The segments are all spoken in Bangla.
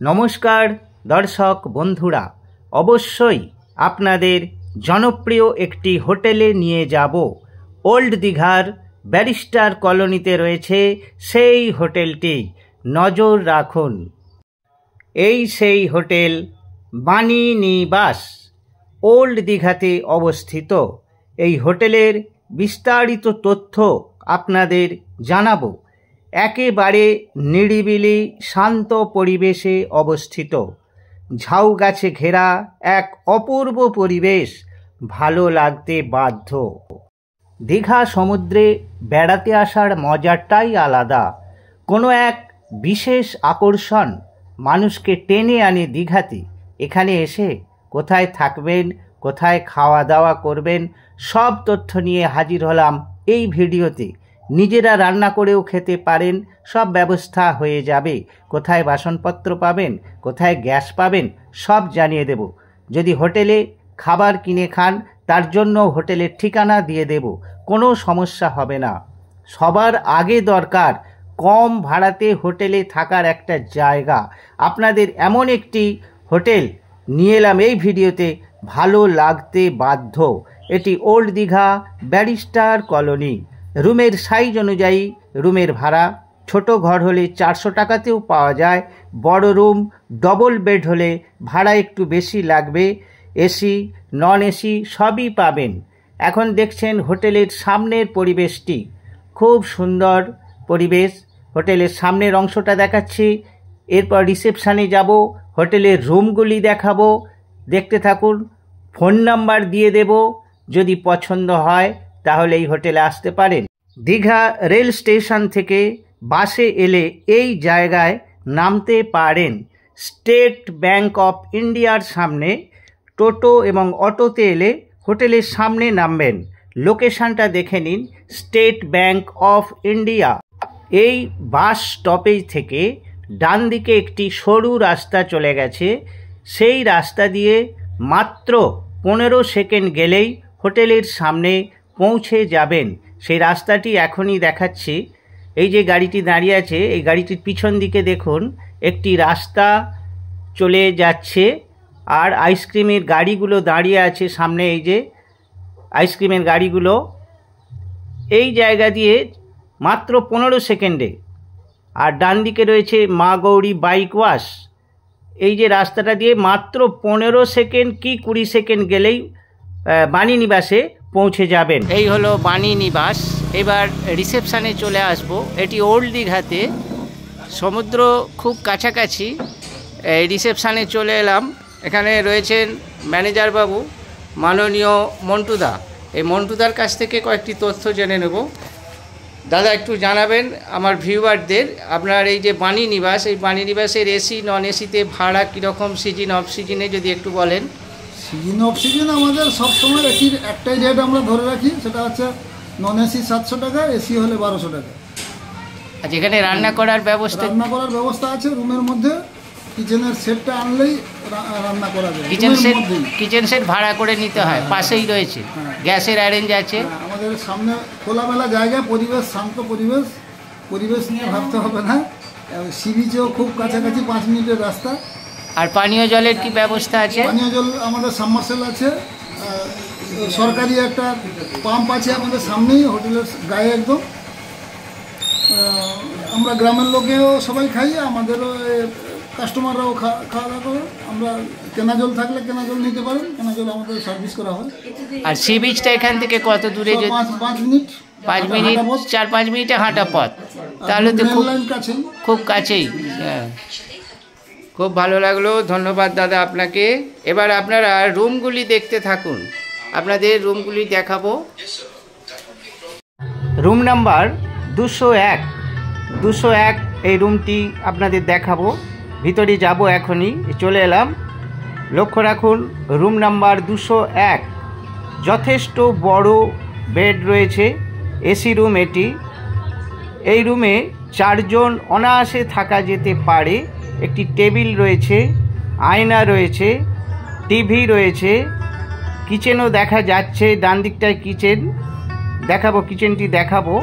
নমস্কার দর্শক বন্ধুরা, অবশ্যই আপনাদের জনপ্রিয় একটি হোটেলে নিয়ে যাব। ওল্ড দীঘার ব্যারিস্টার কলোনিতে রয়েছে সেই হোটেলটি, নজর রাখুন। এই সেই হোটেল বাণী নিবাস, ওল্ড দীঘাতে অবস্থিত। এই হোটেলের বিস্তারিত তথ্য আপনাদের জানাবো। একেবারে নিরিবিলি শান্ত পরিবেশে অবস্থিত, ঝাউ গাছে ঘেরা এক অপূর্ব পরিবেশ ভালো লাগতে বাধ্য। দীঘা সমুদ্রে বেড়াতে আসার মজাটাই আলাদা। কোনো এক বিশেষ আকর্ষণ মানুষকে টেনে আনে দীঘাতে। এখানে এসে কোথায় থাকবেন, কোথায় খাওয়া দাওয়া করবেন, সব তথ্য নিয়ে হাজির হলাম এই ভিডিওতে। নিজেরা রান্না করেও খেতে পারেন, সব ব্যবস্থা হয়ে যাবে। কোথায় বাসনপত্র পাবেন, কোথায় গ্যাস পাবেন, সব জানিয়ে দেব। যদি হোটেলে খাবার কিনে খান, তার জন্য হোটেলের ঠিকানা দিয়ে দেব, কোনো সমস্যা হবে না। সবার আগে দরকার কম ভাড়াতে হোটেলে থাকার একটা জায়গা। আপনাদের এমন একটি হোটেল নিয়ে এলাম এই ভিডিওতে, ভালো লাগতে বাধ্য। এটি ওল্ড দীঘা ব্যারিস্টার কলোনি। রুমের সাইজ অনুযায়ী রুমের ভাড়া, ছোট ঘর হলে 400 টাকাতেও পাওয়া যায়। বড় রুম ডবল বেড হলে ভাড়া একটু বেশি লাগবে। এসি নন এসি সবই পাবেন। এখন দেখছেন হোটেলের সামনের পরিবেশটি, খুব সুন্দর পরিবেশ। হোটেলের সামনের অংশটা দেখাচ্ছি, এরপর রিসেপশানে যাব, হোটেলের রুমগুলি দেখাবো। দেখতে থাকুন। ফোন নাম্বার দিয়ে দেব, যদি পছন্দ হয় তাহলে এই হোটেলে আসতে পারেন। দীঘা রেল স্টেশন থেকে বাসে এলে এই জায়গায় নামতে পারেন। স্টেট ব্যাংক অফ ইন্ডিয়ার সামনে টোটো এবং অটোতে এলে হোটেলের সামনে নামবেন। লোকেশনটা দেখে নিন, স্টেট ব্যাংক অফ ইন্ডিয়া। এই বাস স্টপেজ থেকে ডান দিকে একটি সরু রাস্তা চলে গেছে। সেই রাস্তা দিয়ে মাত্র 15 সেকেন্ড গেলেই হোটেলের সামনে পৌঁছে যাবেন। সেই রাস্তাটি এখনই দেখাচ্ছি। এই যে গাড়িটি দাঁড়িয়ে আছে, এই গাড়িটির পিছন দিকে দেখুন একটি রাস্তা চলে যাচ্ছে, আর আইসক্রিমের গাড়িগুলো দাঁড়িয়ে আছে সামনে। এই যে আইসক্রিমের গাড়িগুলো এই জায়গা দিয়ে মাত্র 15 সেকেন্ডে। আর ডান দিকে রয়েছে মা গৌরী বাইক ওয়াশ। এই যে রাস্তাটা দিয়ে মাত্র 15 সেকেন্ড কি 20 সেকেন্ড গেলেই বাণী নিবাসে পৌঁছে যাবেন। এই হলো বাণী নিবাস। এবার রিসেপশানে চলে আসব। এটি ওল্ড দীঘাতে, সমুদ্র খুব কাছাকাছি। এই রিসেপশানে চলে এলাম। এখানে রয়েছেন ম্যানেজার বাবু, মাননীয় মন্টুদা। এই মন্টুদার কাছ থেকে কয়েকটি তথ্য জেনে নেব। দাদা, একটু জানাবেন আমার ভিউয়ারদের, আপনার এই যে বাণী নিবাস, এই বাণী নিবাসের এসি নন এসিতে ভাড়া কীরকম, সিজন অফ সিজনে যদি একটু বলেন। সিজন অফ সিজন আমাদের সবসময় একটাই রেট আমরা ধরে রাখি, সেটা হচ্ছে নন এসি 700 টাকা, এসি হলে 1200 টাকা। আচ্ছা, এখানে রান্না করার ব্যবস্থা আছে রুমের মধ্যে। কিচেনের সেটটা আনলেই রান্না করা যায়। কিচেন সেট ভাড়া করে নিতে হয়, পাশেই রয়েছে। গ্যাসের অ্যারেঞ্জ আছে। আমাদের সামনে খোলামেলা জায়গা, পরিবেশ শান্ত পরিবেশ নিয়ে ভাবতে হবে না। সি বিচেও খুব কাছাকাছি, 5 মিনিটের রাস্তা। আর পানীয় জলের কি ব্যবস্থা আছে? পানীয় জল আমাদের সাবমার্সেল আছে, সরকারি একটা পাম্প আছে আমাদের সামনেই, হোটেলের গায়ে একদম। আমরা গ্রামের লোকেও সবাই খাই, আমাদেরও কাস্টমাররাও খাওয়া দাওয়া করে। আমরা কেনা জল থাকলে কেনা জল নিতে পারেন, কেনা জল আমাদের সার্ভিস করা হয়। আর সি বিচটা এখান থেকে কত দূরে? 5 মিনিট, 4-5 মিনিটে হাঁটা পথ। তাহলে তো খুব কাছেই। হ্যাঁ, খুব ভালো লাগলো, ধন্যবাদ দাদা আপনাকে। এবার আপনারা রুমগুলি দেখতে থাকুন, আপনাদের রুমগুলি দেখাবো। রুম নাম্বার 201 এই রুমটি আপনাদের দেখাবো। ভিতরে যাব, এখনই চলে এলাম। লক্ষ্য রাখুন, রুম নাম্বার 201 যথেষ্ট বড় বেড রয়েছে, এসি রুম এটি। এই রুমে 4 জন অনায়াসে থাকা যেতে পারে। একটি টেবিল রয়েছে, আয়না রয়েছে, টিভি রয়েছে, কিচেনও দেখা যাচ্ছে। ডান দিকটায় কিচেন দেখাবো, কিচেনটি দেখাবো।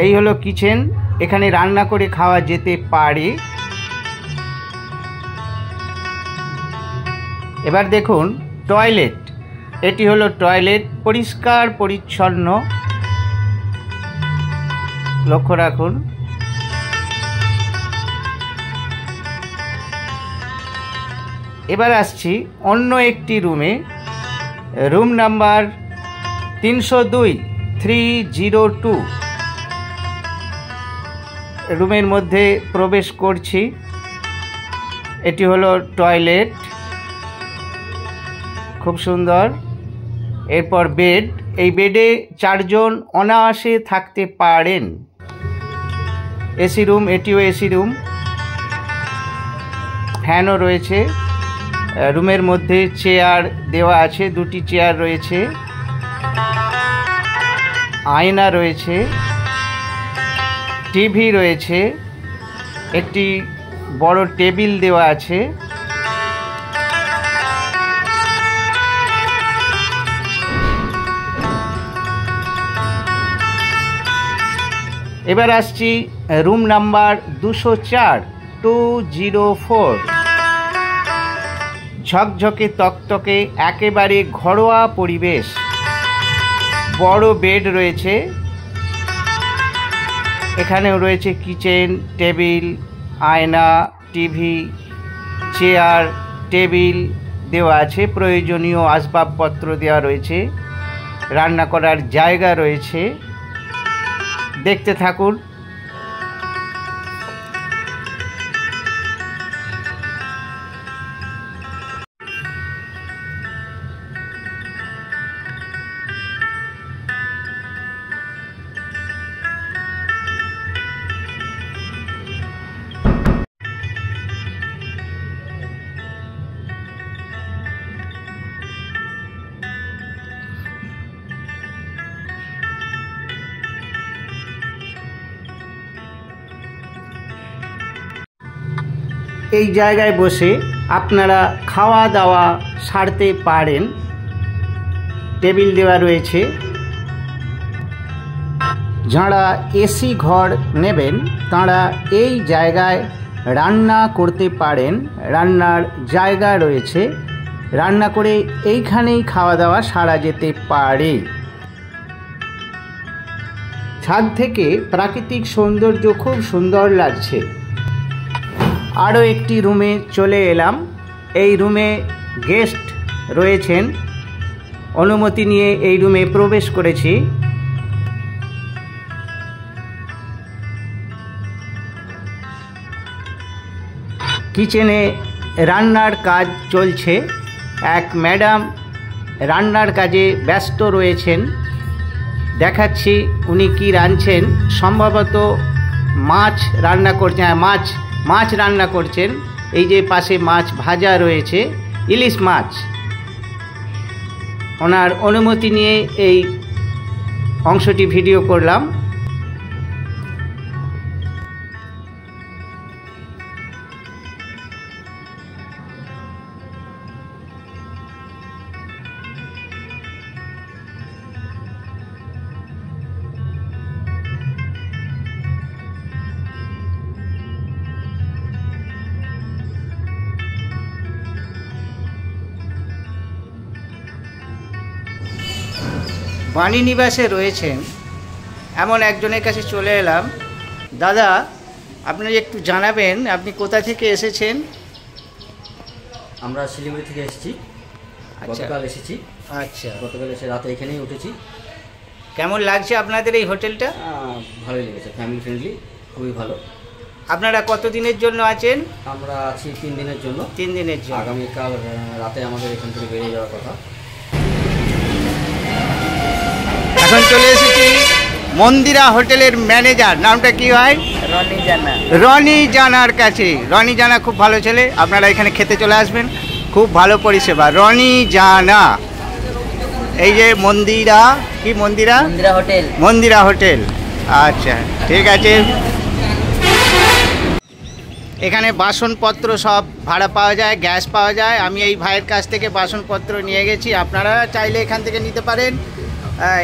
এই হলো কিচেন, এখানে রান্না করে খাওয়া যেতে পারে। এবার দেখুন টয়লেট। এটি হলো টয়লেট, পরিষ্কার পরিচ্ছন্ন, লক্ষ্য রাখুন। এবার আসছি অন্য একটি রুমে, রুম নাম্বার 302 302। রুমের মধ্যে প্রবেশ করছি। এটি হলো টয়লেট, খুব সুন্দর। এরপর বেড, এই বেডে 4 জন অনায়াসে থাকতে পারেন। এসি রুম, এটিও এসি রুম, ফ্যানও রয়েছে। রুমের মধ্যে চেয়ার দেওয়া আছে, 2টি চেয়ার রয়েছে, আয়না রয়েছে, টিভি রয়েছে, একটি বড় টেবিল দেওয়া আছে। এবার আসছি রুম নাম্বার 204 204। ঝকঝকে তকতকে, একেবারে ঘরোয়া পরিবেশ। বড় বেড রয়েছে, এখানেও রয়েছে কিচেন, টেবিল, আয়না, টিভি, চেয়ার, টেবিল দেওয়া আছে, প্রয়োজনীয় আসবাবপত্র দেওয়া রয়েছে, রান্না করার জায়গা রয়েছে। দেখতে থাকুন। এই জায়গায় বসে আপনারা খাওয়া দাওয়া সারতে পারেন। টেবিল দেওয়া রয়েছে। যারা এসি ঘর নেবেন তারা এই জায়গায় রান্না করতে পারেন। রান্নার জায়গা রয়েছে, রান্না করে এইখানেই খাওয়া দাওয়া সারা যেতে পারে। ছাদ থেকে প্রাকৃতিক সৌন্দর্য খুব সুন্দর লাগছে। আরও একটি রুমে চলে এলাম। এই রুমে গেস্ট রয়েছেন, অনুমতি নিয়ে এই রুমে প্রবেশ করেছি। কিচেনে রান্নার কাজ চলছে। এক ম্যাডাম রান্নার কাজে ব্যস্ত রয়েছেন। দেখাচ্ছি উনি কি রাঁধছেন। সম্ভবত মাছ রান্না করছেন। মাছ রান্না করছেন। এই যে পাশে মাছ ভাজা রয়েছে, ইলিশ মাছ। ওনার অনুমতি নিয়ে এই অংশটি ভিডিও করলাম। বাণীনিবাসে রয়েছেন এমন একজনের কাছে চলে এলাম। দাদা, আপনি একটু জানাবেন আপনি কোথা থেকে এসেছেন? আমরা শিলিগুড়ি থেকে এসেছি। গতকাল এসেছি। আচ্ছা, গতকাল এসে রাতে এখানেই উঠেছি। কেমন লাগছে আপনাদের এই হোটেলটা? ভালোই লেগেছে, ফ্যামিলি ফ্রেন্ডলি, খুবই ভালো। আপনারা কতদিনের জন্য আছেন? আমরা আছি 3 দিনের জন্য। 3 দিনের জন্য। আগামীকাল রাতে আমাদের এখান থেকে বেরিয়ে যাওয়ার কথা। এখন চলে এসেছি মন্দিরা হোটেলের ম্যানেজার, নামটা কি হয়? রনি জানা। রনি জানার কাছে। রনি জানা খুব ভালো ছেলে, আপনারা এখানে খেতে চলে আসবেন, খুব ভালো পরিষেবা। রনি জানা, এই যে মন্দিরা, কি মন্দিরা? মন্দিরা হোটেল। মন্দিরা হোটেল। আচ্ছা, ঠিক আছে। এখানে বাসনপত্র সব ভাড়া পাওয়া যায়, গ্যাস পাওয়া যায়। আমি এই ভাইয়ের কাছ থেকে বাসনপত্র নিয়ে গেছি, আপনারা চাইলে এখান থেকে নিতে পারেন।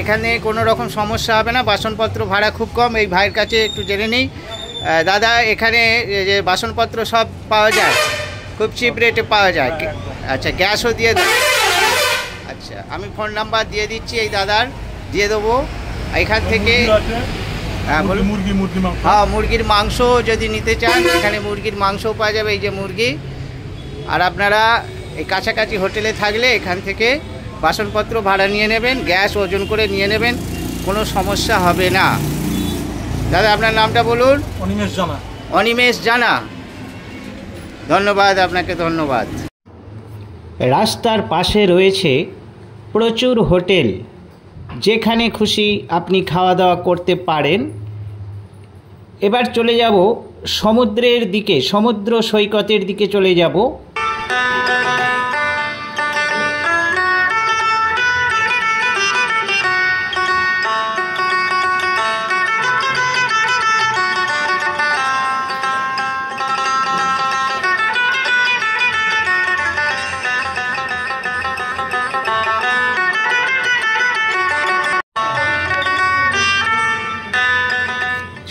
এখানে কোনো রকম সমস্যা হবে না, বাসনপত্র ভাড়া খুব কম। এই ভাইয়ের কাছে একটু জেনে নিই। দাদা, এখানে যে বাসনপত্র সব পাওয়া যায়, খুব চিপ রেটে পাওয়া যায়? আচ্ছা, গ্যাসও দিয়ে দেন। আচ্ছা, আমি ফোন নাম্বার দিয়ে দিচ্ছি, এই দাদার দিয়ে দেবো। এখান থেকে হ্যাঁ বলুন। হ্যাঁ, মুরগির মাংস যদি নিতে চান, এখানে মুরগির মাংসও পাওয়া যাবে, এই যে মুরগি। আর আপনারা এই কাছাকাছি হোটেলে থাকলে এখান থেকে বাসনপত্র ভাড়া নিয়ে নেবেন, গ্যাস ওজন করে নিয়ে নেবেন, কোনো সমস্যা হবে না। দাদা আপনার নামটা বলুন। অনিমেষ জানা। অনিমেষ জানা, ধন্যবাদ আপনাকে, ধন্যবাদ। রাস্তার পাশে রয়েছে প্রচুর হোটেল, যেখানে খুশি আপনি খাওয়া দাওয়া করতে পারেন। এবার চলে যাব সমুদ্রের দিকে, সমুদ্র সৈকতের দিকে চলে যাব।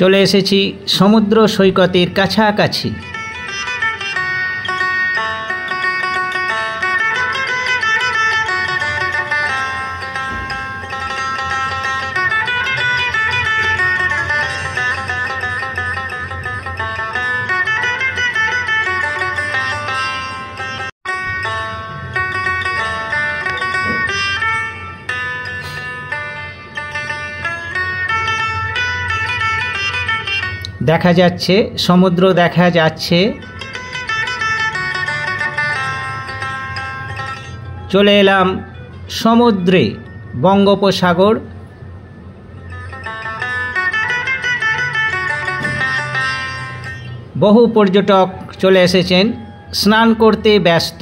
চলে এসেছি সমুদ্র সৈকতের কাছাকাছি। দেখা যাচ্ছে সমুদ্র, দেখা যাচ্ছে। চলে এলাম সমুদ্রে, বঙ্গোপসাগর। বহু পর্যটক চলে এসেছেন, স্নান করতে ব্যস্ত।